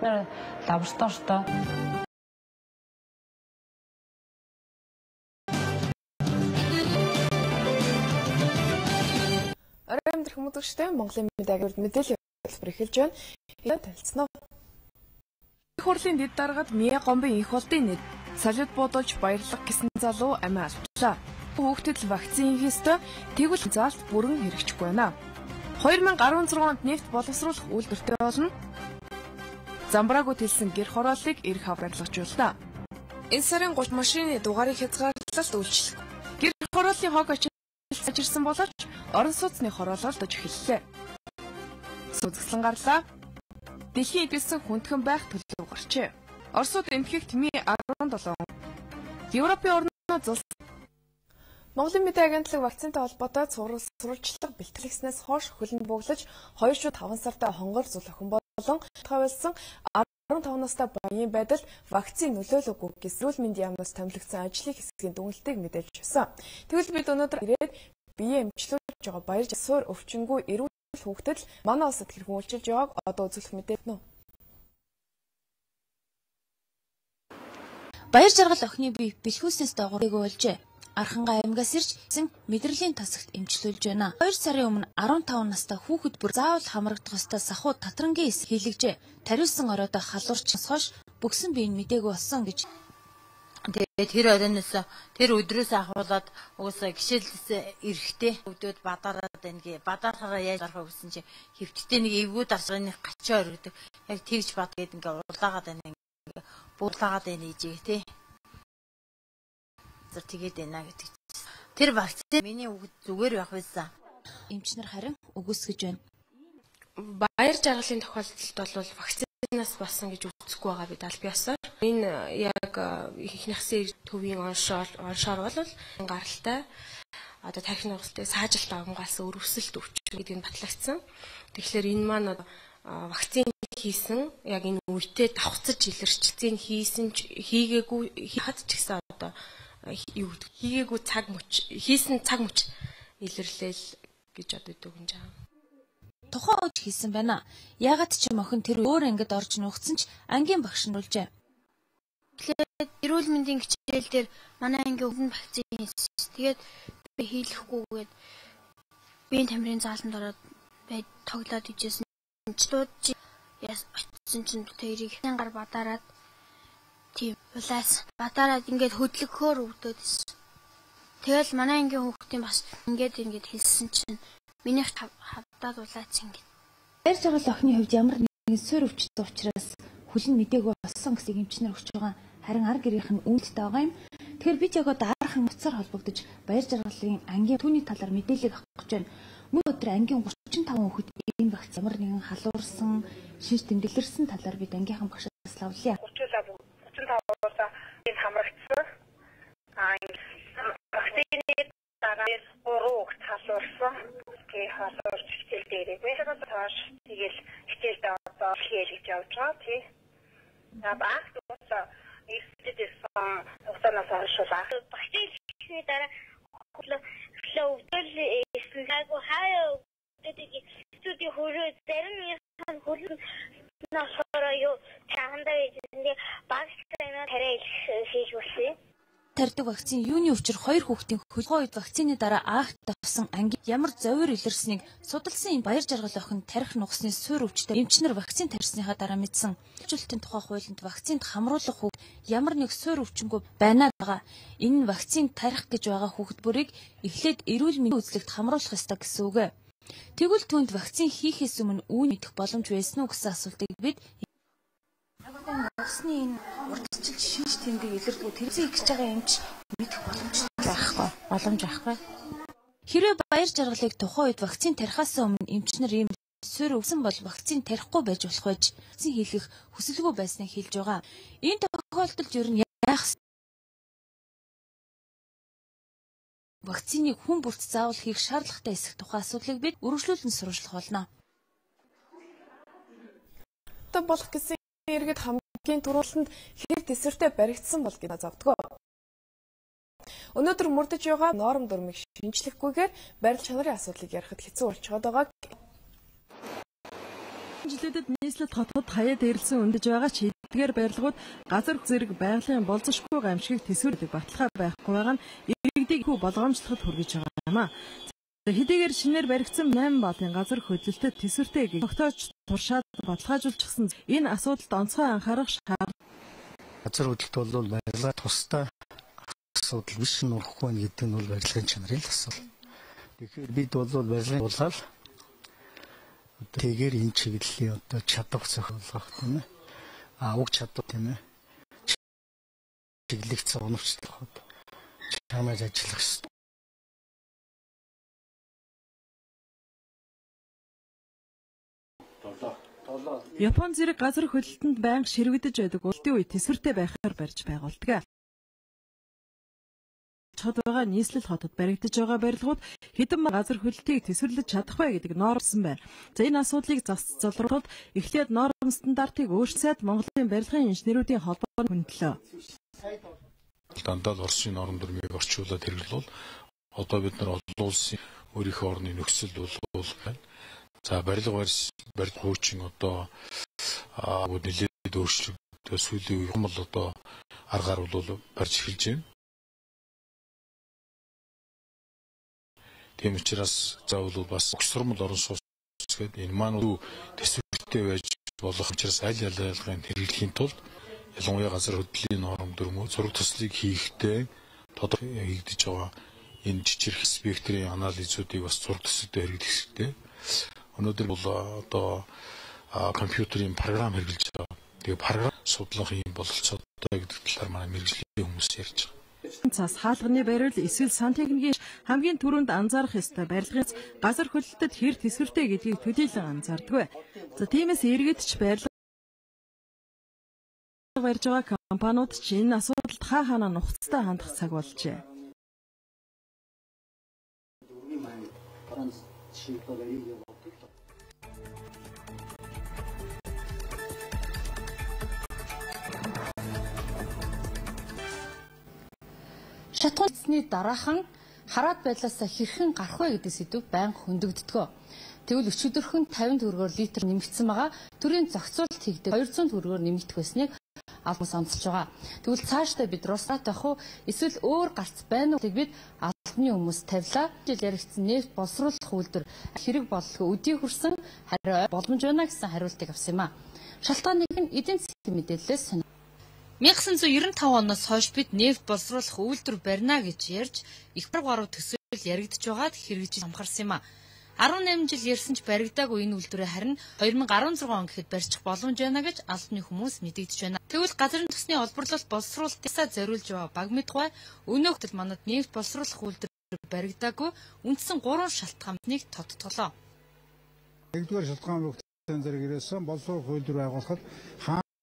лабораторитой Оройн хүмүүдэгчтэй Монголын мэдээлэл мэдээлэл хэлбэр эхэлж байна. Хилээ танилцсан уу? Их хурлын дэд даргад Мия Гомбын их хурлын нийт салют бодолж баярлах гэсэн залуу амиа алдлаа. Хүүхдэд вакцин хийстэ тэгвэл заалт бүрэн хэрэгжихгүй байна. 2016 онд нефть боловсруулах үйлдвэртэй болно. Замбраагууд хэлсэн гэр хорооллыг эрх авраглагжууллаа. Энэ сарын 30 машины дугаарыг хязгаарлалт үйлчлэх. Гэр хорооллын хог ажирсан боловч орон сууцны хороололдож эхэллээ. Сүзгслэн гарлаа. Дэлхийн эдгэсэн хүндхэн байх төлөв гарчээ. Оросууд энтгэгт Ми 17. Европын орнууд зулс. Монголын мэдээ агентлаг вакцинтай холбоотой сурвалжлага бэлтгэлснээс хойш хөлөнд бөглөж 2 шүд 5 сартай хонгор зул охин болон тавилсан 15 настай баян байдал вакцин нөлөөлөггүй гэсрүүл мэндийн яамнаас томилогдсон ажлын хэсгийн дүгнэлтийг мэдээлж өгсөн. Тэгвэл бид өнөөдөр ирээд бие эмчлүүлж байгаа баяр суур өвчнгүй эрүүл хүүхдэд манай улсад хэрхэн үйлчилж байгааг одоо үзүүлэх мэдээлнэ. Баяр жаргал охины бие бэлхүүснээс дагуурыг олжээ. Архангай аймгаас ирж мэдрэлийн тасагт эмчлүүлж байна. 2 сарын өмнө 15 настай хүүхэд бүр заавал хамрагдах ёстой сахуу татрангийн эс хийлгэжээ. Тариусан оройдоо халуурчнаас хойш бүгсэн бие нь мдээгүй болсон гэж. Тэгээд тэр оройноос тэр өдрөөс ахуулаад угаасаа гişэлээс эрэхтэй өвдөд бадараад байна. Бадарахаараа яаж гарах вэ гэсэн чи хэвтдээ нэг эвгүй дарсганы гачаа өргөдөг. Яг тэгж бат гээд ингээ урлаагаад байна. Ингээ буурлаагаад байна ээжээ тий. Тэгээд байна гэдэг. Тэр вакцин миний хүүхэд зүгээр байх байсан. Эмчнэр харин үгүйсгэж байна. Баяр жаргалын тохиолдолд бол вакцинаас болсон гэж үзэхгүй байгаа бид аль биесээр. Энэ яг ихнийхсээ төвийн оншоор бол гаралтай одоо тархины угсалтай саажилт авамгаалсан өрөвсөлт өвчин гэдгийг батлагдсан. Тэгэхээр энэ маань вакцин хийсэн яг энэ үедээ давхцаж илэрчилсэн хийсэн хийгээгүй хад ч гэсэн одоо юу гэдэг хийгээгүй цаг мөч хийсэн цаг мөч илэрлээл гэж одоо дүгнэж байгаа. Тухайн үед хийсэн байна. Ягаад ч юм охин тэр өөр ангид орж нуугдсан ч ангийн багш нь үлжээ. Тэгээд эрүүл мэндийн хичээл дээр манай ангийн өвгөн вакцин хийсэн. Тэгээд би хийлэхгүйгээд биеийн тамирын заалтанд ороод бай тоглоод ижсэн. Чдууд очсон чинь тэрийг гар бадараад тийм улаас бадараад ингээд хөдлөхөөр өвдөд ирсэн. Тэгэл манай ангийн хүүхдийн бас ингээд хэлсэн чинь минийх хавдаад улаац ингээд. Баяр жаргал охины хувьд ямар нэгэн суур өвчтөй учраас хүлэн мэдээгүй болсон гэсэн эмчнэр өгч байгаа. Харин ар гэрийнх нь үнэлттэй байгаа юм. Тэгэхээр бид яг одоо архан уцаар холбогдож баяр жаргалын ангийн түүний талаар мэдээлэл авах гэж байна. Мөн өдөр ангийн 35 хүүхэд энэ вакцин ямар нэгэн халуурсан, шинж тэмдэглэрсэн талаар бид ангийнхан багшаас лавлаа. 35%-аас энэ хамрагдсан. Вакцины дараа 3 хүүхэд халуурсан. Тэгээ халуурч хичээл дээрээ. Месяц тааш тэгэл хичээлдээ одоо хийлгэж явж байгаа тий. Багт уусаа ирсэдсэн уусанаас хойш вакцины дараа өвдөл эсэхайгу хаяа гэдэг студи хөрөө зарим нэг хөрөн насаараа юу чамдаа идэндээ багцаа тариа хийж болсон. Тарьдаг вакцин юуны учир 2 хүүхдийн хөлгөө үед вакцины дараа аахт авсан анги ямар зовир илэрснийг судалсан баяр жаргал охин тарих нугасны суур өвчтөд эмчнэр вакцин тарьсныхаа дараа мэдсэн. Хөгжүүлэлтийн тухай хуулинд вакцинд хамруулах хүүхэд ямар нэг суур өвчнгүй байна байгаа. Энэ нь вакцин тарих гэж байгаа хүүхэд бүрийг эхлээд эрүүл мэндийн үзлэгт хамруулах ёстой гэсэн үг. Тэгвэл түүнд вакцин хийхээс өмнө үүн мэдэх боломж байсан уу гэсэн асуултыг бид Усны энэ урдчилж шинж тэмдэг илэрдгүү тэрзээ ихж байгаа юмч мэдэх боломж байхгүй. Хэрвээ баяр жаргалыг тухайн үед вакцин тарихаас өмнө эмчнэр ийм суур өвсөн бол вакцин тарихгүй байж болох байж вакцин хийлгэх хүсэлгүй байсныг хэлж байгаа. Энэ тохиолдолд ер нь яах вакциныг хүн бүрт заавал хийх шаардлагатай эсэх тухай асуудлыг бид үргэлжлүүлэн сурвалжлах болно. Та болох гэсэн иргэд хамгийн түрүүлэнд хэр тэсвэртэй баригдсан бол гэж завдгаа. Өнөөдөр мөрдөж байгаа норм дүрмийг шинжлэхгүйгээр барил чанарын асуудлыг ярихад хэцүү болчиход байгааг жилүүдэд нийслэл хотод хаяад ирэлсэн өндөж байгаа ч эдгээр барилгууд газар зэрэг байгалийн болзошгүй гамшигт төсвөрлөг баталгаа байхгүй байгаа нь иргэдийг хүү болгоомжлоход хүргэж байгаа юм а. Хэдийгээр шинээр баригдсан 8 баатын газар хөдлөлтөд төсвөртэй тогтоож туршаад баталгаажуулчихсан энэ асуудалд онцгой анхаарах шаардлага. Газар хөдлөлт бол барилга тусдаа асуудал биш нурахгүй гэдэг нь бол барилгын чанарын асуудал. Тэгэхээр бид бол барилгын тулгаал тэгээр энэ чиглэлийн одоо чадвар зохиолгох тийм ээ. Уг чадвар тийм ээ. Чиглэгцэн оновчлоход чамайг ажиллах хэрэгтэй. Япон зэрэг газар хөдлөлтөнд байнга ширвэгдэж байдаг улсын үе төсвөртэй байхаар барьж байгуулдаг. Чод байгаа нийслэл хотод баригдаж байгаа барилгууд хэдэн газар хөдлөлтийг төсвөрлөж чадах вэ гэдэг нормсан байна. За энэ асуудлыг залруулахад эхлээд норм стандартыг өөрчлөөд Монголын барилгын инженеруудын холбоонд хөндлөө. Дандаа л Оросын норм дүрмийг орчуулад хэрэглүүл одоо бид нар олон улсын өөрийнхөө орны нөхцөл бол байна. За барилга барьж хуучин одоо нэлээд өөрчлөгдөж сүүлийн үе юм бол одоо аргаар бол барьж эхэлж байна. Тийм учраас заавал бас өгсөрмөл орон сууц гэдэг энэ маань төсвөртэй байж болох учраас аль ялгын хэрэглэхийн тулд ялангуяа газар хөдлөлийн норм дүрмөө зураг төслийг хийхдээ тодорхой хийгдэж байгаа энэ жижиг спектрийн анализуудыг бас зураг төсөлдөө хэрэглэх хэрэгтэй. Өнөөдөр бол одоо компьютерийн програм хэрэглэж байгаа. Тэгээ програм судлах юм бололцоотой гэдэг талаар манай мэргэжлийн хүмүүс ярьж байгаа. Цас хаалганы барил эсвэл сантехникийн хамгийн түрүүнд анзаарах ёстой барилгын газар хөдлөлтөд хэр төсвөртэй гэдгийг төдийлөн анзаардаг. За тиймээс иргэд ч барилга барьж байгаа компаниуд ч энэ асуудалд хаана нухацтай хандах цаг болжээ. Шатгуунсны дараахан хараат байдлаас хэрхэн гарах вэ гэдэг сэдв байнга хөндөгддөг. Тэгвэл өчигдөрхөн 50 төгрөгөөр литр нэмэгдсэн байгаа. Төрийн зохицуулалт хийгдэг 200 төгрөгөөр нэмэгдэх байсныг албан онцолж байгаа. Тэгвэл цаашдаа бид Росстат авах уу эсвэл өөр гарц байна уу бид албаны хүмүүс тавилаа. Жил яригдсан нефть боловсруулах үйлдвэр хэрэг боллого өдий хүрсэн хариу боломж байна гэсэн хариултыг авсан юм а. Шалтгааныг нь эдийн засгийн мэдээлэлээс сонир. 1995 оноос хойш бид нефть боловсруулах үйлдвэр барина гэж ярьж их баруун төсөөл яригдж байгаад хэрэгжиж амхарсан юм а. 18 жил ярьсан ч баригдаагүй энэ үйлдвэрээ харин 2016 он гэхэд барьчих боломж байна гэж албаны хүмүүс мэдэгдэж байна. Тэгвэл газрын төсний олборлолт боловсруулалтаа зориулж байгаа баг мэдгүй өнөөхтөл манад нефть боловсруулах үйлдвэр баригдаагүй үндсэн 3 шалтгааныг тодтолоо. Нэгдүгээр шалтгаан бүгдийн зэрэг ирээсэн боловсруулах үйлдвэр байгуулахад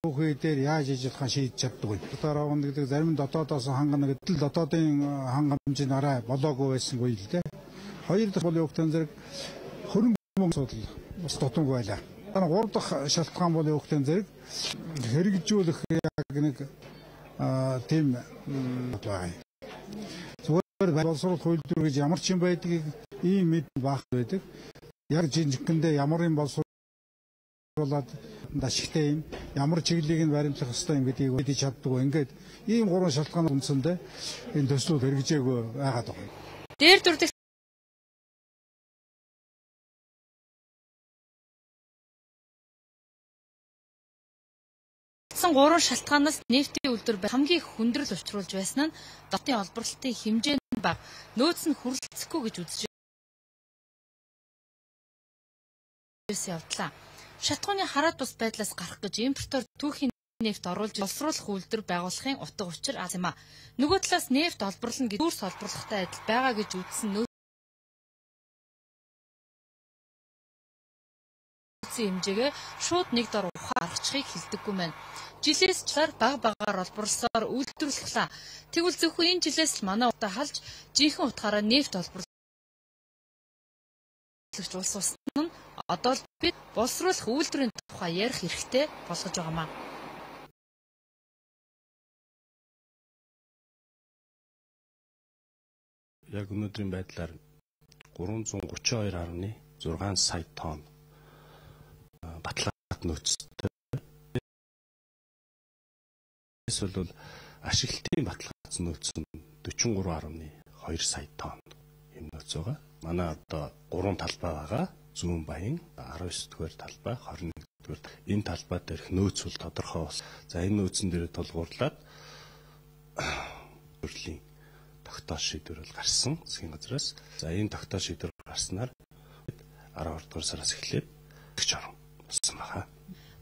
Бүхий дээр яаж хийж чадах шийдэж чаддаг вэ? Дараа он гэдэг зарим дотоодоос хангана гэдэг л дотоодын хангамжийн арай болоогүй байсангүй л дээ. Хоёр дахь бол юугтан зэрэг хөрөнгө асуудал бас дутуугүй байлаа. Гурав дахь шалтгаан бол юугтан зэрэг хэрэгжүүлэх яг нэг тийм байна. Зүгээр боловсруулах үйлдвэр гэж ямар ч юм байдгийг ийм мэд баах байдаг. Яг жинхэнэндээ ямар юм боловсруулах ашигтай юм ямар чиглэлийг нь баримтлах ёстой юм гэдгийг мэдэж чаддгүй. Ингээд ийм гурван шалтгаан үндсэндээ энэ төслүүд хэрэгжээгүй байгаад байна. Дээр дүрдэх гурван шалтгаанаас нефтийн үйлдвэр хамгийн хүндрэл учруулж байсан нь дотны олборлолтын хэмжээ нь бага, нөөц нь хүрэлцэхгүй гэж үзэж явдлаа. Шатгууны хараат бус байдлаас гарах гэж импортоор түүхийн нефть оруулж боловсруулах үйлдвэр байгуулахын утга учир аз юм а. Нөгөө талаас нефть олборлоно гэж дүрс олборлохтой адил байгаа гэж үзсэн нөөцийн хэмжээгээ шууд нэг дор ухаарчихыг хэлдэггүй мэн. Жилээс жилээр багаар олборлосоор үйлдвэрлэлээ. Тэгвэл зөвхөн энэ жилээс л манай удаа халж жинхэнэ утгаараа нефть олборлох улс усна нь одоо л бид боловсруулах үйлдвэрийн тухай ярих хэрэгтэй болгож байгаамаа. Яг өнөөдрийн байдлаар 332.6 сая тонн батлан нөөцтэй. Эсвэл ашиглалтын баталгаац нөөц нь 43.2 сая тонн юм нөөц байгаа. Манай одоо 3 талбай байгаа. Зүүн баян 19-р талбай, 21-р. Энэ талбай дээрх нөөц бол тодорхой бас. За энэ нөөцөн дээр тулгуурлаад төрлийн тогтоол шийдвэр бол гарсан засгийн газраас. За энэ тогтоол шийдвэр гарснаар 12 дугаар сараас эхлээд өгч орно болсон байна.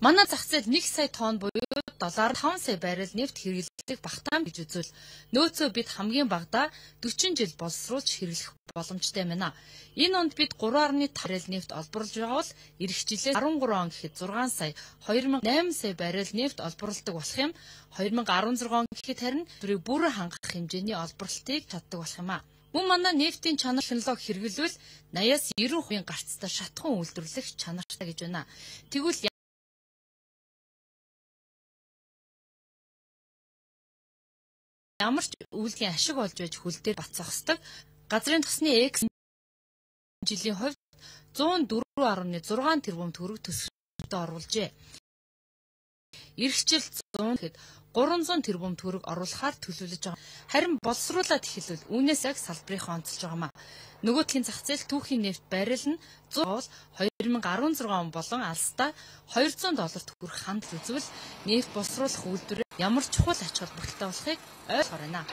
Манай зах зээл 1 сая тонн буюу доллар 5 сая баррел нефт хэрэглэдэг багтаам гэж үзвэл нөөцөө бид хамгийн багадаа 40 жил боловсруулж хэрэглэх боломжтой байна. Энэ онд бид 3.5 баррел нефт олборлож байгаа бол эх жилээс 13 он гэхэд 6 сая 28 сая баррел нефт олборлдог болох юм. 2016 он гэхэд харин зүрийг бүр хангах хэмжээний олборлтыг чаддаг болох юм а. Мөн манай нефтийн чанар технологи хэрэглэвэл 80-аас 90% гарцтай шатхан үйлдвэрлэх чанартай гэж байна. Тэгвэл ямар ч үйлдлийн ашиг олж байж хөл дээр бацсахдаг газрын тосны X жилийн хувьд 104.6 тэрбум төгрөг төсвөртөө оруулжээ. Ирэх жил 100 гэхэд 300 тэрбум төгрөг оруулахаар төлөвлөж байгаа. Харин боловсруулаад эхэлвэл үүнээс яг салбарынхаа онцолж байгаа маа. Нөгөө талын зах зээл түүхийн нефт баррел нь 100 бол 2016 он болон алстаа $200 хүрэх хандл үзвэл нефт боловсруулах үйлдвэрээ ямар чухал ач холбогдолтой болохыг ойлгох байна.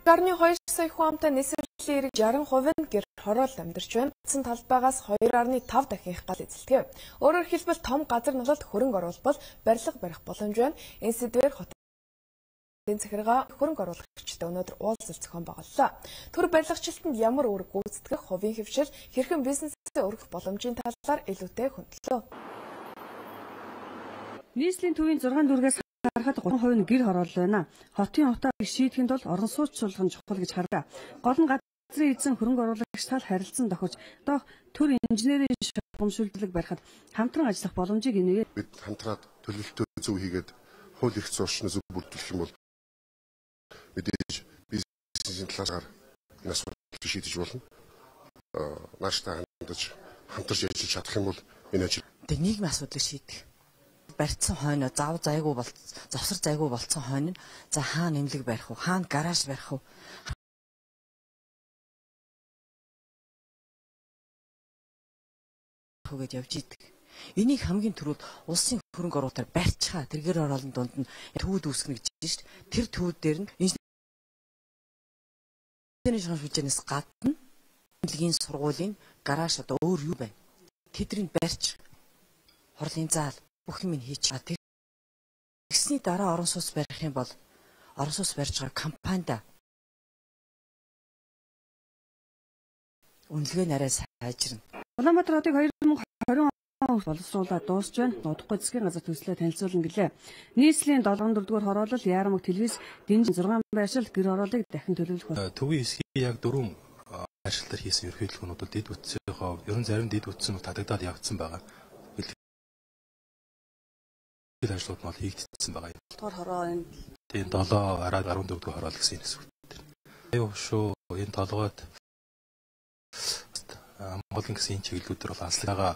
Гарны 2 сая хүнтэй нисвэрлэлийн 60% нь гэр хороолд амьдарч байна. Цэн талбайгаас 2.5 дахин их гал эзэлдэг. Өөрөөр хэлбэл том газар нутагт хөрөнгө оруулбал барилга барих боломж байна. Энэ сэдвээр хотын захиргаа хөрөнгө оруулагчтай өнөөдөр уулзалт зохион байгууллаа. Төр барилгачилтанд ямар үүрэг гүйцэтгэх, хувийн хөвшил, хэрхэн бизнесээ өргөх боломжийн талаар илүүтэй хөндлөө. Нийслэлийн төвийн 6 дүргээс харахад 3% нь гэр хороол байна. Хотын утаа шийдэхэд бол орон сууц чуулган чухал гэж хардаг. Гол нь газрын эзэн хөрөнгө оруулагч тал харилцан тохирч доох төр инженерийн шугамшуулдлыг барихад хамтран ажиллах боломжийг инэгээ. Бид хамтраад төлөвлөлтөө зөв хийгээд хууль эрх зуршны зөв бүрдүүлэх юм бол мэдээж бизнесийн талаар энэ асуудлыг шийдэж болно. Нааштай хамтарч ажиллаж чадах юм бол энэ ажил нийгмийн асуудлыг шийдэх. Барьцсан хойно завсар зайгүй болцсон хойно за хаана нэмлэг барих уу, хаана гараж барих уу гэж явж идэг. Энийг хамгийн түрүүд улсын хөрөнгө оруулалтаар барьцгаа тэргээр ороолын дунд нь төвд үүсгэнэ гэж байна шүү дээ. Тэр төвд дээр нь инженерийн шугамшуулжнаас гадна нэмлэгийн сургуулийн гараж одоо өөр юу байна? Тэдрийг барьж хорлын заал бүх юм хийж тэгсний дараа орон сууц барих юм бол орон сууц барьж байгаа компанид үнэлгээ нарай сайжирна. Улаанбаатар хотыг 2020 он боловсруулаад дуусч байна. Удахгүй засгийн газар төслөө танилцуулна гэлээ. Нийслэлийн 74-р хороолол Ярамг телевиз дэмжин 6 байршил гэр хороолыг дахин төлөвлөх байна. Төвийн хэсгийн яг 4 байршилтаар хийсэн ерөнхийлөгчнүүд дэд бүтцийнхоо ерөн зарим дэд бүтцэн татагдаад явагдсан байгаа. Ажлууд нь хийгдсэн байгаа юм. 7 хороо энэ. Тийм 7 араад 14 дэх хороо гэсэн юм эсвэл. Аюу шүү энэ толгойд Монголын гэсэн чиглэлүүдээр бол анслага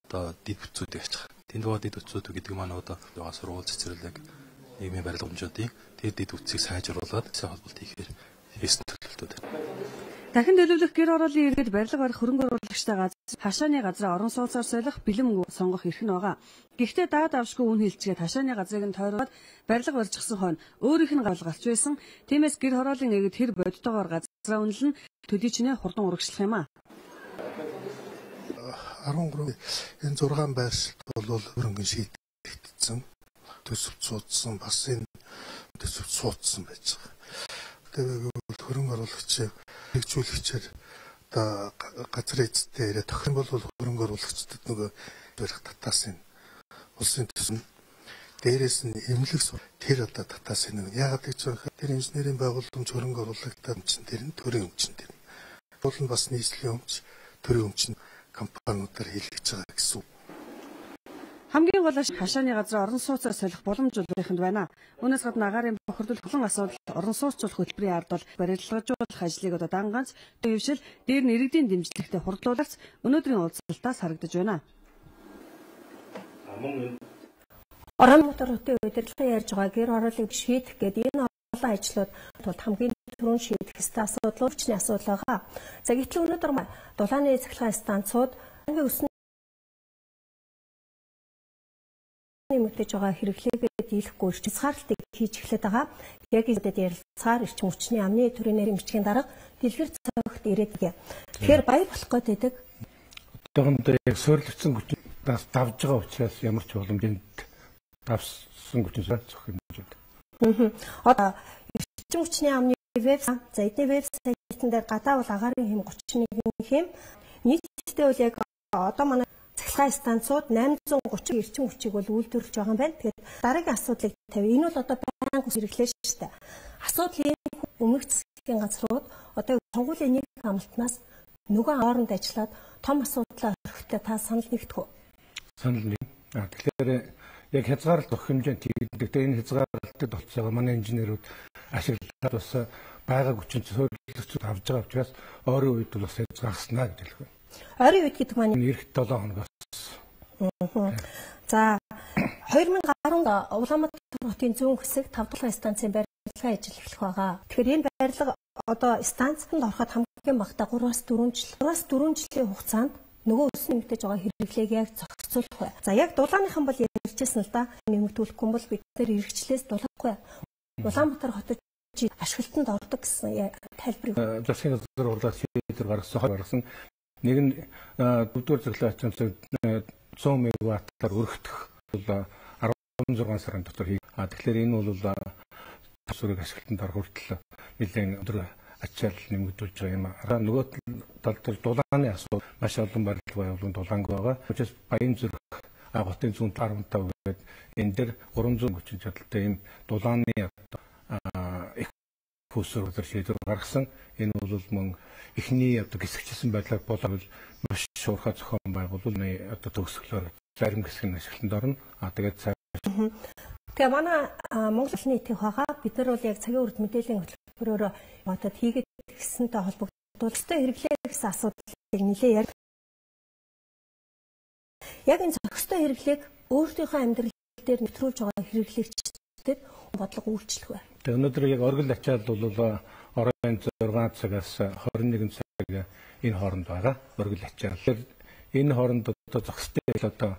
одоо дэд бүтцүүдийг ачих. Тэнд байгаа дэд бүтцүүд гэдэг маань одоо сургууль цэцэрлэг нийгмийн барилгамжуудын тэр дэд бүтцийг сайжруулад зөв холболт хийхээр хийсэн төлөвлөлтүүд. Дахин төлөвлөх гэр хорооллын иргэд барилга барих хөрөнгө оруулагчтай газар хашааны газраа орон сууцаар солих бэлэм сонгох эрх нь байгаа. Гэхдээ даад авшгүй үн хэлцгээд хашааны газрыг нь тойроод барилга барьчихсан хойно өөрийнх нь галгалж байсан. Тиймээс гэр хорооллын иргэд тэр бодитоогоор газраа үнэлэн төдий чинээ хурдан урагшлах юм а. 13 энэ 6 байршилт бол хөрөнгө шийдэгдсэн. Төсөвт суудсан бас энэ төсөвт суудсан байж байгаа. Тэгээд хөрөнгө оруулагчийг хэрэгжүүлэгчээр одоо газар эзэнтэй ирээд тохиом бол хөрөнгө оруулагчдад нөгөө барих татаас энэ улсын төсөв дээрээс нь эмнэлэг тэр одоо татаас энэ яагаад гэж байгаа тэр инженерийн байгууламж хөрөнгө оруулагчдад чинь тэр нь төрийн өмчн тэр. Бол нь бас нийслэлийн өмч төрийн өмч компаниудаар хийлгэж байгаа гэсэн. Хамгийн гол нь хашааны газар орон сууцаар солих боломжуудынханд байна. Үүнээс гадна агаарын бохирдол олон асуудал орон сууцчлах хөтөлбөрийн ард бол барилгажуулах ажлыг одоо данганч дэвшил дээр нь иргэдийн дэмжлэгтэй хурдлуулагч өнөөдрийн уулзалтаас харагдаж байна. Орон моторотын удирдлага ярьж байгаа гэр ороолыг шийдэх гэдэг энэ олон ажлууд тулд хамгийн түрүүнд шийдэх ёстой асуудал өвчний асуудал байгаа. За гэтэл өнөөдөр дулааны цахилгаан станцууд хамгийн өссөн нэмэгдэж байгаа хэрэглээгээ дийлэхгүй эрчим хязгаарлалтыг хийж эхлэдэг байгаа. Яг үүдэд ярилцахаар эрчим хүчний амны төрийн нэрийн бичгийн дарга дэлгэр цогт ирээд гээ. Тэгэхээр баяр болох гэдэг. Одоохондоо яг суурилсан хүчин давж байгаа учраас ямар ч боломжинд давсан хүчин зохих юм байна. Одоо эрчим хүчний амны вебсайт, за эдний вебсайтын дээр гадаа бол агаарын хэм 31 хэм нийтдээ бол яг одоо манай цахилгаан станцууд 830 эрчим хүчийг бол үйлдвэрлэж байгаа юм байна. Тэгэхээр дараагийн асуудлыг тавь. Энэ бол одоо байнга хэрэглээ шүү дээ. Асуудал өмнөх засгийн газрууд одоо сонгуулийн нэг амлалтнаас нөгөө хооронд ажиллаад том асуудлаа орхитой та санал нэгдэх үү? Санал нэг. Тэгэхээр яг хязгаарлалт өгөх хэмжээнд тэгдэг. Энэ хязгаарлалтад болцоогоо манай инженерүүд ашиглаад бас байгаль хүчин суурилгачд авж байгаа учраас ойрын үед бол бас хязгаарснаа гэж хэлэх байна. Ойрын үед гэдэг маань эх 7 хоногоос. За 2010 Улаанбаатар хотын зүүн хэсэг 5 дугаар станцын барилгын ажил эхлэх байгаа. Тэгэхээр энэ барилга одоо станцд ороход хамгийн багадаа 3-4 жил. 3-4 жилийн хугацаанд нөгөө өс нэмэгдэж байгаа хэрэглээг яг зохицуулах бай. За яг дулааныхан бол ярьжсэн л да. Нэмэгдүүлэхгүй бол бид нэр хэрэгчлээс дулахгүй. Улаанбаатар хотод ашиглалтанд ордог гэсэн тайлбарыг засгийн газар хурлаар шийдвэр гаргасан. Нэг нь 4-р цэглэн ачаалал 100 мегаваттаар өргөх бол 16 сарын дотор хийх. Тэгэхээр энэ бол тасварыг ашиглалтанд орох хүртэл нэлээд өдөр ачаалал нэмэгдүүлж байгаа юм. Нөгөө талд дулааны асуудал маш олон барилга байгууллагын дулаанг байгаа. Учир нь Баянзүрх хотын зүүн 15 гээд энэ дээр 330 чадалтай ийм дулааны их хүсвэр шийдвэр гаргасан. Энэ бол мөн эхний гисгчсэн байдлаар болоод маш шуурхай зохион байгуулалт одоо төгсгөлөөр зарим хэсэг нь ашиглалтанд орно. Тэгээд тэгээ манай Монгол нийтийн хагаа бид нар бол яг цагийн үрд мэдээллийн хөтөлбөрөөр бодод хийгээд гисэнтэй холбогдуулалттай хэрэглээ гэсэн асуудлыг нэлээ ярь. Яг энэ зохистой хэрэглээг өөртөөхөө амьдрал дээр нэвтрүүлж байгаа хэрэглэгчдэд бодлого үйлчлэх бай. Тэгээ өнөөдөр яг оргил ачаалал бол оройн 6 цагаас 21 цаг энэ хооронд байгаа. Оргил ачаалал. Энэ хооронд одоо зохистой одоо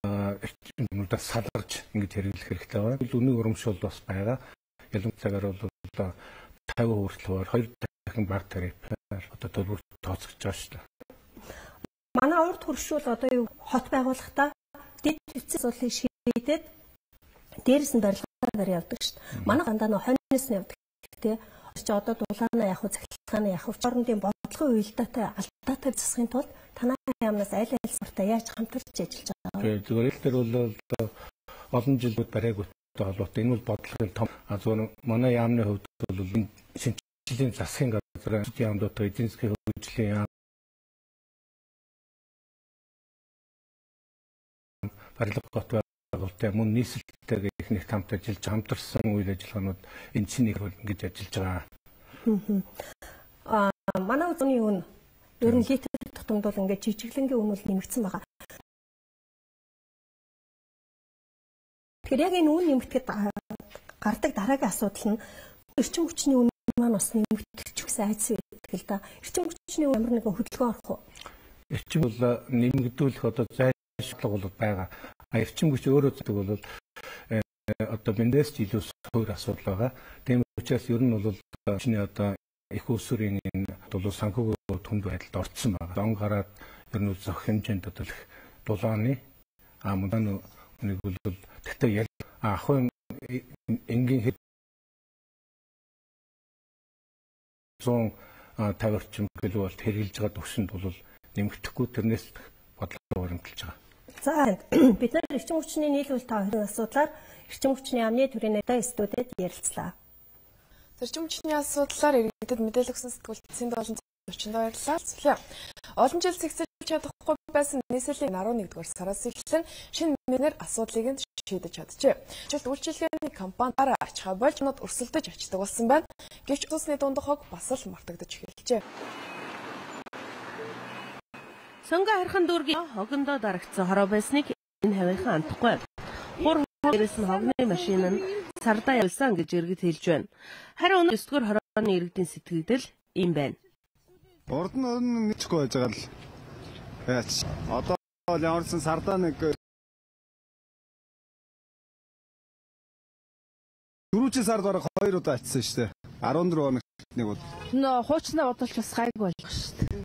эрчимнүүдээс салгарч ингэж хэрэглэх хэрэгтэй байна. Үнийн урамшуул бас байгаа. Ялангуяа цагаар бол 50% хүртэл 2 дахин баг тарифаар одоо төлбөр тооцогдож байгаа шүү дээ. Манай урд хөршүүл одоо юу хот байгуулахдаа дэд бүтцийн асуудлыг шийдээд дээрээс нь барилгаар явдаг шүү дээ. Манай гандаа нөө хоньноос нь явдаг. Гэтэ чи одоо дулаанаа явах уу, цахилгааны явах уу, орнодын бодлогын уялдаатай алдаатай засахын тулд танай яамнаас аль аль суртаа яаж хамтарч ажиллаж байгаа. Зүгээр л тэр бол олон жилүүд барайгуудтай холбоотой. Энэ бол бодлогын том зүгээр манай яамны хувьд бол шинжилгээний засгийн газар яамдуудтай эдийн засгийн хөгжлийн яам барилга гот байгуулалттай мөн нийслэлтэйгээ ихнийх хамт ажиллаж хамтарсан үйл ажиллагаанууд энэ чинь ингэж ажиллаж байгаа. Манай үзний үн ер нь литр тутамд бол ингээд жижиглэнгийн үн бол нэмэгдсэн байгаа. Тэгэхээр яг энэ үн нэмэгдэхэд гардаг дараагийн асуудал нь эрчим хүчний үн маань бас нэмэгдчих гэсэн айдас байдаг л да. Эрчим хүчний үн ямар нэгэн хөдөлгөөн орох уу? Эрчим бол нэмэгдүүлэх одоо зайлшгүй бол байгаа. Эрчим хүч өөрөө гэдэг бол одоо биндээс илүү суур асуудал байгаа. Тийм учраас ер нь бол чиний одоо их усрын энэ бол санхүүгийн түнд байдалд орцсон байгаа. Он гараад ер нь зөх хэмжээнд одоо их дулааны мөн нэг бол тэгтээ ахын энгийн 150 орчим киловатт хэрэгжилж байгаа төвшөнд бол нэмэгдэхгүй тэрнээс бодлого баримталж байгаа. За бид нар эрчим хүчний нийлүүлэлт тооцооны асуудлаар эрчим хүчний амны төрийн студид ярилцлаа. Эрчим хүчний асуудлаар иргэдэд мэдээлэл өгсөн сэтгүүлчийн 740-д баярлалаа. Олон жил цэгцэлж чадах байсан нийслэлийн 11-р сараас эхлэн шинэ мэнээр асуудлыг нь шийдэж чаджээ. Ажилт үйлчилгээний компани дараа ачаа болж нод өрсөлдөж ачдаг болсон байна. Гэвч усны дундах хог бас л мартагдаж эхэлжээ. Сонго хархан дүүргийн хогондоо дарагдсан хороо байсныг энэ хавийнхаа андахгүй. Гур дээрээс нь хогны машин нь сардаа явсан гэж иргэд хэлж байна. Харин өнөө 9-р хорооны иргэдийн сэтгэгдэл ийм байна. Урд нь мэдхгүй байж байгаа л. Яач. Одоо ямарсан сардаа нэг 4 сард бараг 2 удаа ачсан шүү дээ. 14 хоног нэг удаа. Нөө хуучнаа бодолч бас гайг болох шүү дээ.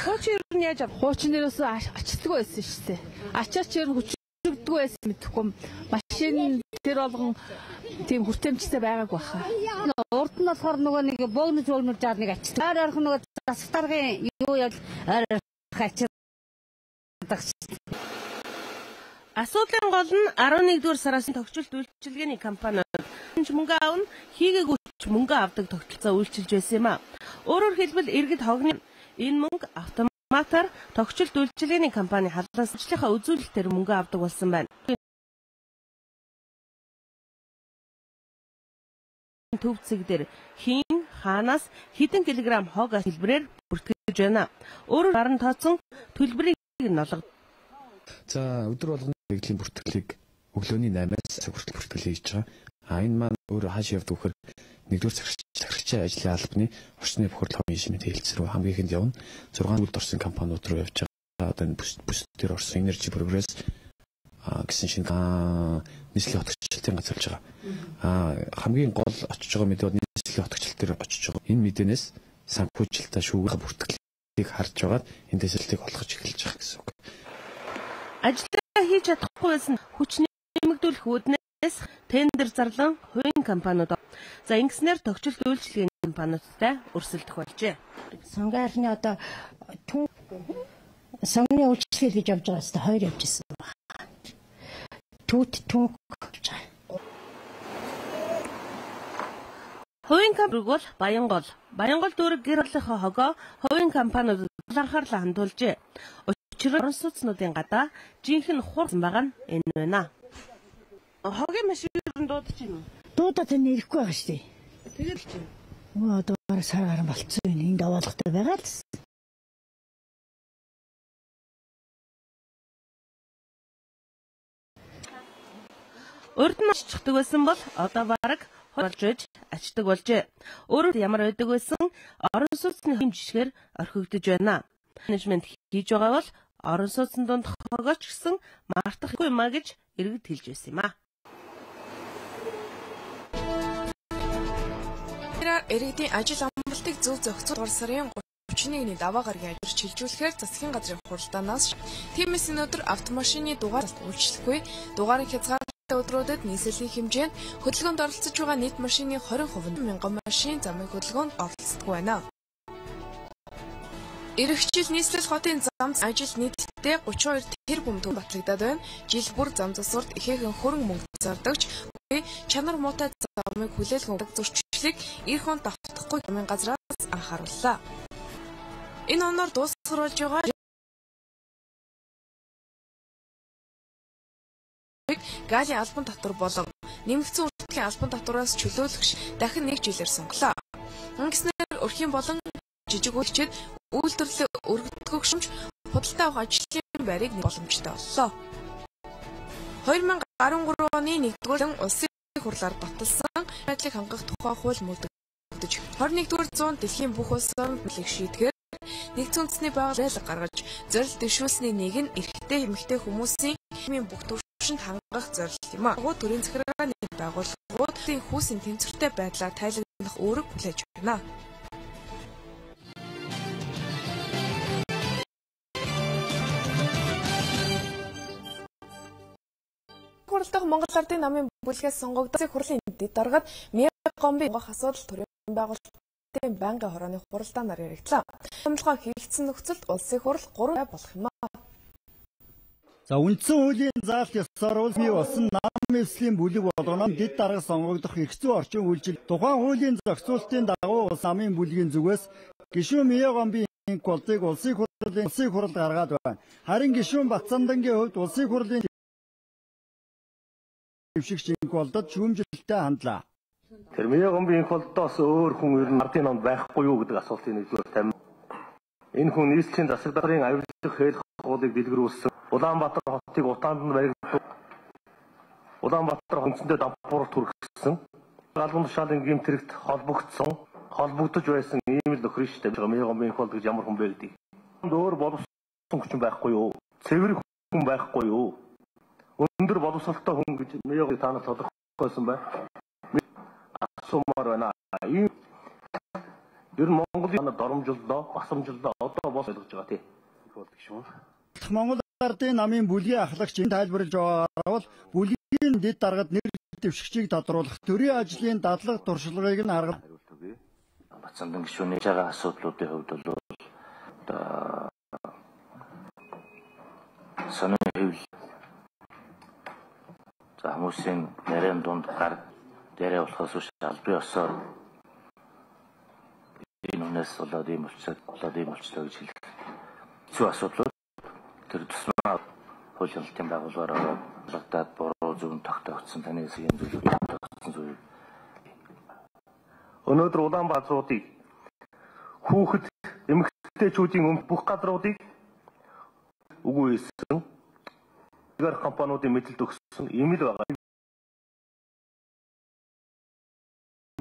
Хуучин ер нь яаж хуучин нэрээс ачдаггүй байсан шүү дээ. Ачаач ер нь хүчрэгдэггүй байсан мэдэхгүй. Машин тэр болгон тийм хүртээмжтэй байгаагүй баха. Урд нь болохоор нөгөө нэг богнож жаад нэг ачдаг. Ойрох нөгөө засваргын юу ял ойрох ачдаг. Асуудлын гол нь 11-р сараас тогтчлт үйлчилгээний компаниуд мөнгө аавн хийгээгүйч мөнгө авдаг тогтолцоо үйлчилж байсан юм а. Өөрөөр хэлбэл иргэд хогны энэ мөнгө автоматар тогтчлт үйлчилгээний компани халаас ажлынхаа үзүүлэлтээр мөнгө авдаг болсон байна. Төвцөг дээр хийн хаанаас хэдэн килограмм хог хэлбэрээр бүртгэж байна. Өөрөөр харан тооцсон төлбөрийг нолго. За өдөр болгоны хэрэглийн бүртгэлийг өглөөний 8-аас цаг хүртэл бүртгэл хийж байгаа. Энэ маань өөр хааш явдаг вөхөр 1-р цагирагчийн ажлын албаны орчны бохирдол хормын шимэд хэлэлц рүү хамгийн ихэнд явна. 6 үлд орсон компаниуд руу явж байгаа. Одоо энэ бүс дээр орсон Energy Progress гэсэн шинэ нийслэлийн хотгочлтын газар болж байгаа. Хамгийн гол очиж байгаа мэдээ нийслэлийн хотгочлт дээр очиж байгаа. Энэ мэдээнээс санхүүжилтаа шүүгийнхаа бүртгэлийг харж байгаад энэ дэслэлтийг олгож эхэлж байгаа гэсэн үг. Ажлаа хийж чадахгүй байсан хүч нэмэгдүүлэх үүднээс тендер зарлан хувийн компаниуд за ингэснээр тогтчлт үйлчилгээний компаниудтай өрсөлдөх болжээ. Сонгоорны одоо сонгоны үйлчилгээ гэж явж байгаас та 2 явж ирсэн байна. Түүт болж байгаа. Хувийн компани бол Баянгол. Баянгол дүүрэг гэр бүлийнхээ хогоо хувийн компаниудад анхаарлаа хандуулжээ. Учир нь орон сууцнуудын гадаа жинхэнэ хурцсан байгаа нь энэ байна. Хогийн машин дуудаж байна уу? Дуудаад нэрэхгүй байгаа шүү дээ. Тэгэл чинь. Одоо сар гарan болцсон юм. Энд овоолготой байгаа л. Урд нь ачдаг байсан бол одоо бараг болж байж ачдаг болжээ. Өөрөөр ямар байдаг байсан орон сууцны хэм жишгээр орхигдож байна. Менежмент хийж байгаа бол орон сууцны дунд хогооч гэсэн мартахгүй юмаа гэж иргэд хэлж байсан юм а. Иргэдийн ажил амралтыг зөв зохицуулах сарын 31-ний даваа гарагийн ажил шилжүүлэхээр засгийн газрын хуралдаанаас тиймээс энэ өдөр автомашины дугаар үйлчлэхгүй дугаарын хязгаартай өдрүүдэд нийслэлийн хэмжээнд хөдөлгөөнд оролцож байгаа нийт машины 20% нь 1000 машин замын хөдөлгөөнд оролцдог байна. Ирэх жил нийслэл хотын зам ажил нийтдээ 32 тэрбум төгрөг батлагдаад байна. Жил бүр зам засварт ихээхэн хөрөнгө мөнгө зардагч чанар муутай замыг хүлээлгэн өгөх зөрчлөлийг эх онд давтахгүй замын газраас анхаарууллаа. Энэ оноор дуусгаруулж байгаа галийн албан татвар болон нэмэгдсэн үртгэлийн албан татвараас чөлөөлөгч дахин 1 жилээр сонглоо. Ингэснээр өрхийн болон жижиг үйлчид үйлдвэрлэлээ өргөдгөгшмж худалдаа авах ажлын байрыг боломжтой боллоо. 2013 оны 1-р улсын хурлаар баталсан байдлыг хангах тухай хууль мөрдөгдөж 21-р зуунд дэлхийн бүх улс орныг шийдгээр нэгдсэн үндэсний байгууллага гаргаж зорилт дэвшүүлсний нэг нь эрэгтэй эмэгтэй хүмүүсийн нийгмийн бүх түвшинд хангах зорилт юм а. Төрийн захиргааны байгууллагуудын хүүсийн тэнцвэртэй байдлаар тайлагнах үүрэг хүлээж байна. Хурлдах Монгол Ардын намын бүлгээс сонгогдсон хурлын дэд даргад Мегомбын асуудал төрийн байгуулалтын байнгын хорооны хуралдаанаар яригдлаа. Хамтлагаа хийгдсэн нөхцөлд улсын хурал 3 болох юм а. За үндсэн хуулийн заалт ёсоор улсын болсон намын эслийн бүлэг болгоно дэд дарга сонгогдох хэцүү орчин үйлчил тухайн хуулийн зохицуултын дагуу улс намын бүлгийн зүгээс гишүүн Мегомбын инх болтыг улсын хурал гаргаад байна. Харин гишүүн Батцандангийн хувьд улсын хурлын дэвшигч инх болдод шүүмжлэлтэй хандлаа. Тэр Мяа гомбын инх болдоос өөр хүн ер нь ардын номд байхгүй юу гэдэг асуултыг нэгдүгээр тавина. Энэ хүн нийслэлийн засаг даргын авилгах хэл хуулийг дэлгэрүүлсэн. Улаанбаатар хотыг утаанд нь баригдуулсан. Улаанбаатар хүнсэндээ дампуурт хүргэсэн. Галбан тушаалын гэмт хэрэгт холбогдож байсан ийм л нөхөр шүү дээ. Мяа гомбын инх болд гэж ямар хүн бэ гэдэг. Өөр боловсон хүчин байхгүй юу? Цэвэр хүн байхгүй юу? Өндөр боловсролтой хүн гэж Мяагийг та нарт тодорхойлсон бай. Асуумаар байна. Ер нь Монголын доромжлолоо, басамжлолоо одоо бос ойлгож байгаа тий. Болдог шүү. Монгол ардын намын бүлгийн ахлагч энэ тайлбарлаж байгаагаар бол бүлгийн дэд даргад нэр дэвшигчийг тодруулах төрийн ажлын дадлага туршлагыг нь харгал. Батцандан гишүүний байгаа асуудлуудын хувьд бол сонин хэвлэл за хүмүүсийн нарийн дунд гар дээрээ болохоос биш албан ёсоор энэ үнээс болоод ийм болчлоо гэж хэлэх. Зөв асуудлууд тэр тусмаа хуулиалтын байгууллагаараа багтаад буруу зөв тогтоогдсон таны хэсгийн зүйлүүд тогтоогдсон зүйл. Өнөөдөр Улаанбаатаруудыг хүүхэд эмэгтэйчүүдийн өмнө бүх газруудыг үгүй хийсэн. Эдгээр компаниудын мэдэлд өгсөн ийм л байгаа.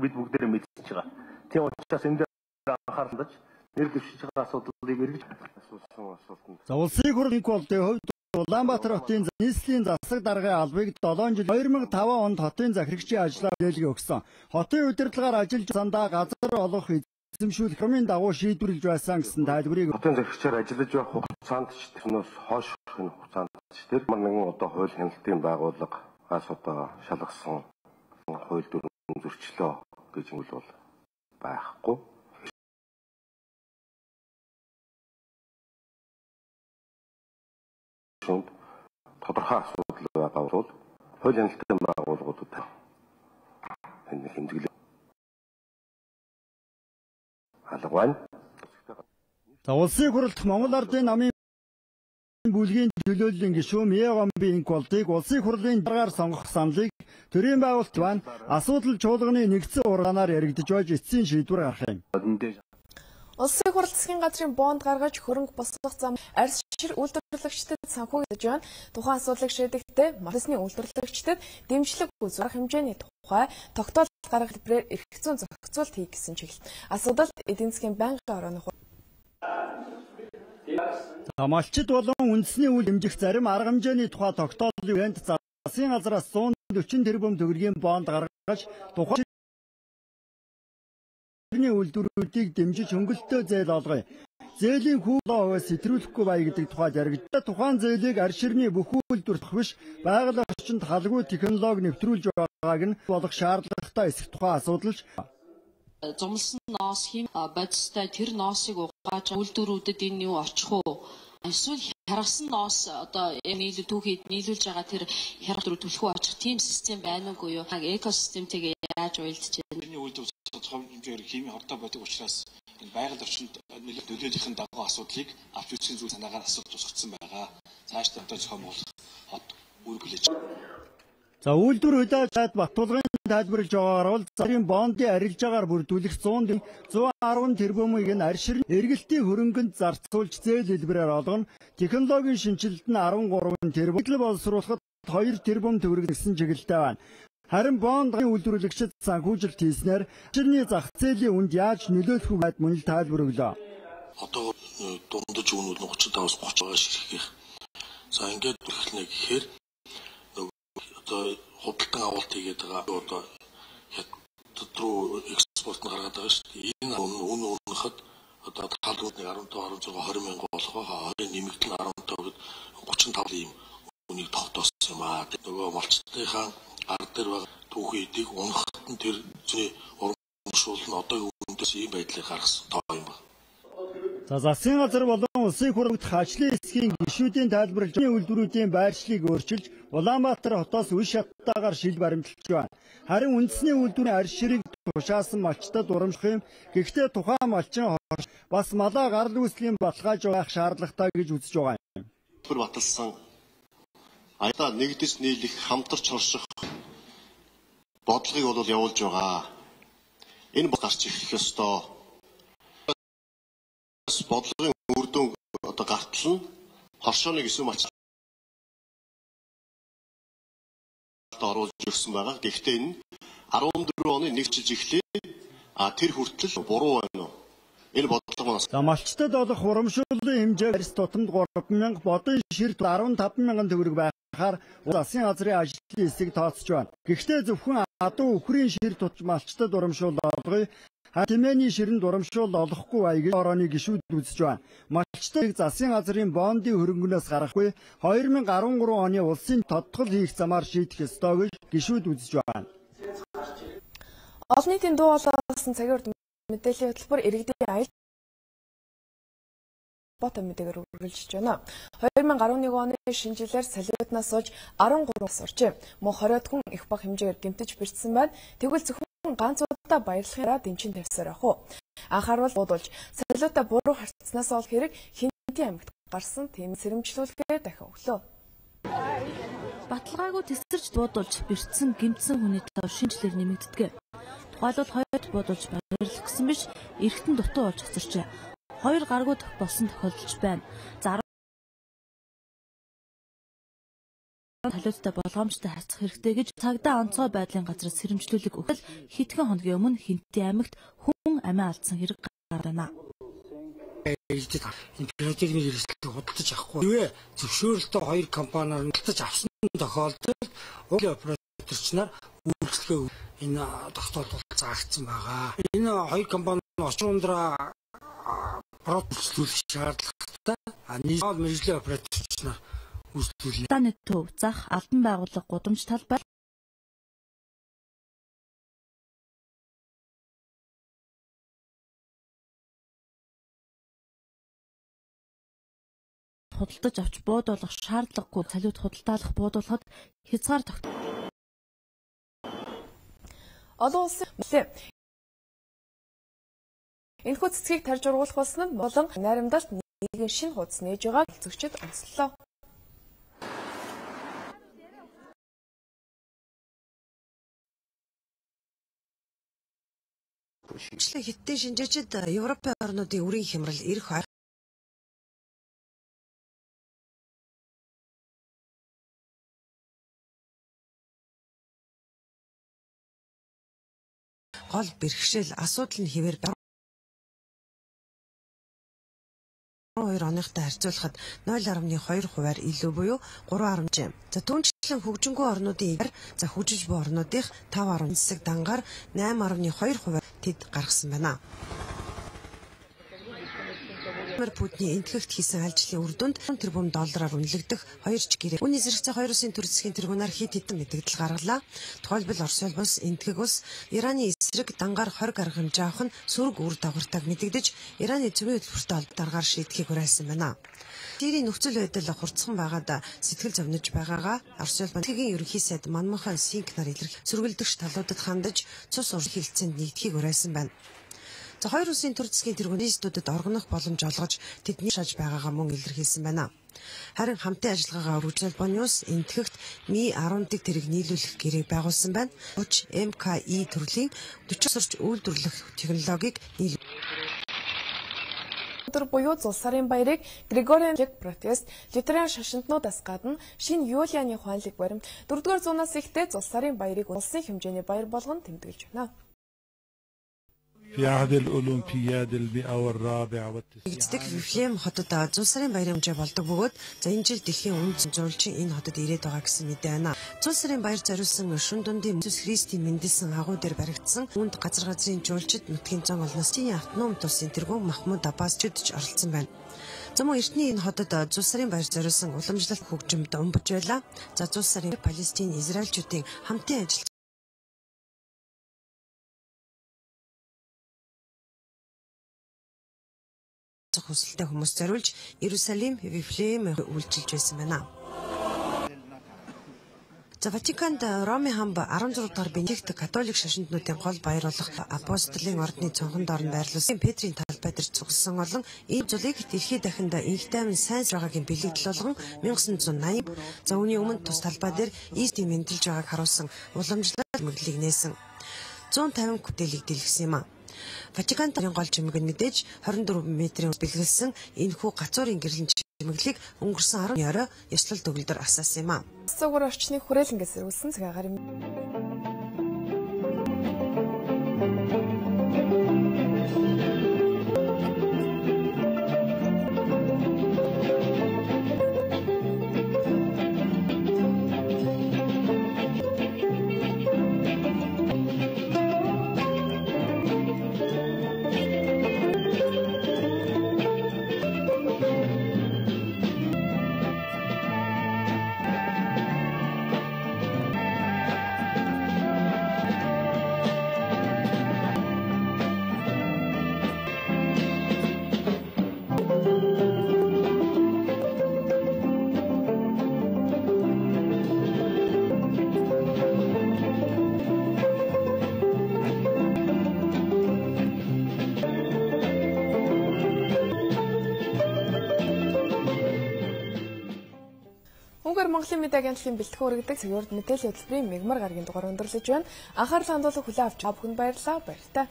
Бид бүгдээрээ мэдчихэж байгаа. Тийм учраас энэ дээр анхаарлаж нэр дэвшиж байгаа асуудлыг эргэж асуусан асуултанд. За улсын хурлын инх болдын хувьд Улаанбаатар хотын нийслэлийн засаг даргын албыг 7 жил 2005 онд хотын захирагчийн ажлаар дэлгэж өгсөн. Хотын удирдлагаар ажиллаж сандаа газар олох эзэмшүүлэх хэмжээний дагуу шийдвэрлэж байсан гэсэн тайлбарыг хотын захирагчаар ажиллаж байх хугацаанд ч тэрнээс хойших хугацаанд ч тэр нэгэн одоо хууль хяналтын байгууллагаас одоо шалгасан хууль дүрм зөрчлөө гэж юм бол байхгүй. Тодорхой асуудал байгаа бол хууль хяналтын байгууллагуудад энэ хэмжэглэл алга байна. За улсын хурлд Монгол ардын намын бүлгийн төлөөллийн гишүүн Мяа гомбын инх болдыг улсын хурлын даргаар сонгох саналыг төрийн байгуулалт байна. Асуудал чуулганы нэгдсэн ургаанаар яригдж байж эцсийн шийдвэр гарах юм. Улсын хурал засгийн газрын бонд гаргаж хөрөнгө босгох зам арьс шир үйлдвэрлэгчдэд санхүү гэж байна. Тухайн асуудлыг шийдэхдээ Морсны үйлдвэрлэгчдэд дэмжлэг үзүүлэх хэмжээний тухай тогтоол гаргах хэлбэрээр эрх зүйн зохицуулт хийх гэсэн чиглэл. Асуудал эдийн засгийн байнгын орооны Малчид болон үндэсний үйл хэмжих зарим арга хэмжээний тухай тогтоолын үеэнд засгийн газраас 140 тэрбум төгрөгийн бонд гаргаж тухайн үйлдвэрүүдийг дэмжиж хөнгөлөлтөө зээл олгоё. Зээлийн хуулиа сэтрүүлэхгүй бай гэдэг тухайд яригдсан. Тухайн зээлийг арьс ширний бүх үйлдвэрт биш байгаль орчинд халгүй технологи нэвтрүүлж байгааг нь болох шаардлагатай эсэх тухай асуудалж зумлсан ноос хэм бодистой тэр ноосыг угааж үйлдвэрүүдэд энэ юу очих уу? Эсвэл харгасан ноос одоо нийлүү түүхийд нийлүүлж байгаа тэр хяргалт руу түлхүү очих тийм систем байна уугүй юу? Экосистемтэйгээ яаж уялдаж байна? Тэрний үйлдвэр тодорхой хэмжээгээр химийн хордоо байдаг учраас энэ байгаль орчинд нөлөөлөхын дагуу асуудлыг авч үзсэн зүйл санаагаар асуулт тусгацсан байгаа. Цаашдаа одоо зохион байгуулах хот үргэлж. За үйлдвэр хөдөөж Баттулгын тайлбарлаж байгаагаар бол зарим бондын арилжаагаар бүрдүүлэх 110 тэрбумыг нь арьс ширний эргэлтийн хөрөнгөнд зарцуулж зээл хэлбэрээр олгоно. Технологийн шинжилэлт нь 13 тэрбум боловсруулахад 2 тэрбум төгрөг гэсэн чиглэлтэй байна. Харин бондын үйлдвэрлэгчид санхүүжилт хийснээр ширний зах зээлийн үнд яаж нөлөөлөх вэ гэд мөн л тайлбар өглөө. Одоо дундаж өгнүүд нь 35-аас 30 байгаа ширхэх. За ингээд бүрхлэнэ гэхээр одоо худалдан авалт хийгээд байгаа одоо хятад руу экспорт нь гаргаад байгаа шүү дээ. Энэ үн өөрнөхөд одоо талбарт 15 16 20 мянга болгоо хоёрын нэмэгдэл нь 15 гэд 35 ийм үнийг тогтоосон юм аа. Нөгөө малчтынхаа ард дээр байгаа түүхийдийг унахад нь тэр зүйн урамшуул нь одоо үүндээс ийм байдлыг гаргасан тоо юм ба. За засгийн газар болон улсын хурлд ажлын хэсгийн гишүүдийн тайлбарлаж үйлдвэрүүдийн байршлыг өөрчилж Улаанбаатар хотоос үе шаттайгаар шил баримталж байна. Харин үндэсний үйлдвэрийн арьс ширийг тушаасан малчтад урамших юм. Гэхдээ тухайн малчин бас малаа гарал үүслийн баталгааж байх шаардлагатай гэж үзэж байгаа юм. Баталсан аяда нэгдэж нийлэх хамтарч хорших бодлогыг бол явуулж байгаа. Энэ гарч ирэх ёстой. Бодлогын үр дүн одоо гартал нь хоршооны гэсэн малч оруулж ирсэн байгаа. Гэхдээ энэ 14 оны 1 жил эхлээд тэр хүртэл буруу байна уу? Энэ бодлого манаас. За малчтад олох урамшууллын хэмжээ барьс тутамд 3,000, бодон ширт 15,000 төгрөг байхаар засгийн газрын ажлын хэсэг тооцож байна. Гэхдээ зөвхөн адуу үхрийн ширт тутамж малчтад урамшуул олгоё. Хатимэний ширэнд урамшуул олохгүй аяг орооны гишүүд үзэж байна. Малчтыг засгийн газрын бондын хөрөнгөнөөс гаргахгүй 2013 оны улсын тодтгол хийх замаар шийдэх ёстой гэж гишүүд үзэж байна. Олон нийтийн дуу хоолойсон цагийн урд мэдээллийн хөтөлбөр иргэдийн аял бот мэдээгээр үргэлжилж байна. 2011 оны шинэ жилээр солиоднаас сууж 13 ус оржээ. Мөн 20-од хүн их бага хэмжээгээр гэмтэж бэртсэн байна. Тэгвэл зөвхөн ганц удаа баярлахаараа дэмжин тавьсаар ах уу. Анхааруул буудулж солиодоо буруу харцснаас ол хэрэг Хинтээ аймагт гарсан тийм сэрэмжлүүлгээ дахин өглөө. Баталгаагүй тесэрч буудулж бэртсэн гэмтсэн хүний тоо шинжилгээр нэмэгддэг. Тухайлбал хойд буудулж баярлах гэсэн биш эргэтэн дутуу болж хоцорчээ. 2 гаргууд болсон тохиолдолж байна. За солиодтой болгоомжтой харьцах хэрэгтэй гэж цагдаа онцгой байдлын газраас сэрэмжлүүлэг өгөл хэдхэн хоногийн өмнө Хинтээ аймагт хүн амиа алдсан хэрэг гарна. Энэ проектыг хэрэгжлэх худалдаж авахгүй. Зөвшөөрөлтөөр 2 компаниар худалдаж авсан тохиолдолд уулийн операторч нар үйлчлэгээ энэ тогтоолол заагдсан байгаа. Энэ 2 компани очир ундраа процесслүүлэх шаардлагатай. Нийт мэргэжлийн операторч нар үйлчлүүлнэ. Таны төв зах албан байгууллага гудамж талбай худалдаж авч буудуулах шаардлагагүй солиод худалдаалах буудуулахад хязгаар тогтов. Олон улсын энэхүү цэцгийг тарж ургуулах болсон нь болон найрамдалт нэгэн шинэ хуудас нээж байгааг зөвчөд онцлоо. Хятадын шинжээчид Европын орнуудын үрийн хямрал эрх гол бэрхшээл асуудал нь хэвээр 2012 оныхтай харьцуулахад 0.2%-аар илүү буюу 3.6. За түүнчлэн хөгжингүй орнуудын за хөгжиж буй орнуудын 5.1 засаг дангаар 8.2% тэд гаргасан байна. Путиний энтгэгт хийсэн ажлын үр дүнд тэрбум доллараар үнэлэгдэх 2 ч гэрээ. Үүний зэрэгцээ 2 улсын төр засгийн тэргүүнээр хэд хэдэн мэдээлэл гаргалаа. Тухайлбал Орос улс энтгэг улс Ираны эсрэг дангаар 20 гаруй хэмжээ авах нь сөрөг үр дагавартайг мэдэгдэж Ираны зөвийн хөтөлбөртэй холбоотой даргаар шийдэхийг уриалсан байна. Сирийн нөхцөл байдал хурцхан байгаад сэтгэл зовниж байгаагаа Орос улс банкгийн ерөнхий сайд Манмохан Синк нар илэрх сөргөлдөгч талуудад хандаж цус уран хилцээнд нэгдэхийг уриалсан байна. За 2 улсын төр засгийн тэргүүнийстүүдэд оргонох боломж олгож тэдний шаж байгаагаа мөн илэрхийлсэн байна. Харин хамтын ажиллагаагаа үргэлжлүүлэх Бонниус энтгэгт Ми-10 дэх тэрэг нийлүүлэх гэрээг байгуулсан байна. Уч МКИ төрлийн 40 сурч үйлдвэрлэх технологиг өдөр буюу Зул сарын баярыг Григориан протест литерийн шашинтнуудаас гадна шинэ Юлианы хуанлыг баримт 4-р зуунаас ихтэй Зул сарын баярыг улсын хэмжээний баяр болгон тэмдэглэж байна. Эцэг Вифлеем хотод Зул сарын баярын хэмжээ болдог бөгөөд за энэ жил дэлхийн үндэс зурвалжин энэ хотод ирээд байгаа гэсэн мэдээ байна. Зул сарын баяр зориулсан шүн дундын Иесус Христийн мэндэлсэн агуу дээр баригдсан үүнд газар газрын жуулчид нутгийн зам олноос Сирийн автоном улсын тэргүүн Махмуд Аббас чөдөж оролцсон байна. За мөн эртний энэ хотод Зул сарын баяр зориулсан уламжлалт хөгжимд өмбөж байлаа. За Зул сарын Палестин Израильчүүдийн хамтын ажил хүсэлтэй хүмүүс зориулж Иерусалим, Вифлеем үйлчилж байсан байна. За Ватиканд Ромын хаан 16 дахь Бенедикт католик шашинтнуудын гол баяр болох апостолийн ордны цонхонд орон байрлуулсан Петрийн талбай дээр цугласан олон ийм зүйлийг дэлхийд дахинд инхтэй амин сайн байгаагийн бэлэгдэл болгон 1980 за үүний өмнө тус талбай дээр Ийстийн мэндэлж байгааг харуулсан уламжлал мэдлэг нээсэн 150 бүтээлийг дэлгэсэн юм а. Ватикантын гол чимэг нь мэдээж 24 метрийн бэлгэлсэн энэхүү гацуурын гэрлэн чимэглийг өнгөрсөн 10 орой ёслол төгөлдөр асаасан юм а. Цогцоор орчныг хүрээлэнгээс ирүүлсэн цагаагаар юм. Монголын мэдээ агентлагийн бэлтгэн хүргэдэг цагуурд мэдээллийн хөтөлбөрийн мегмар гарагийн дугаар өндөрлөж байна. Анхаарал хандуулах хүлээн авч бүхэнд баярлалаа. Баяртай.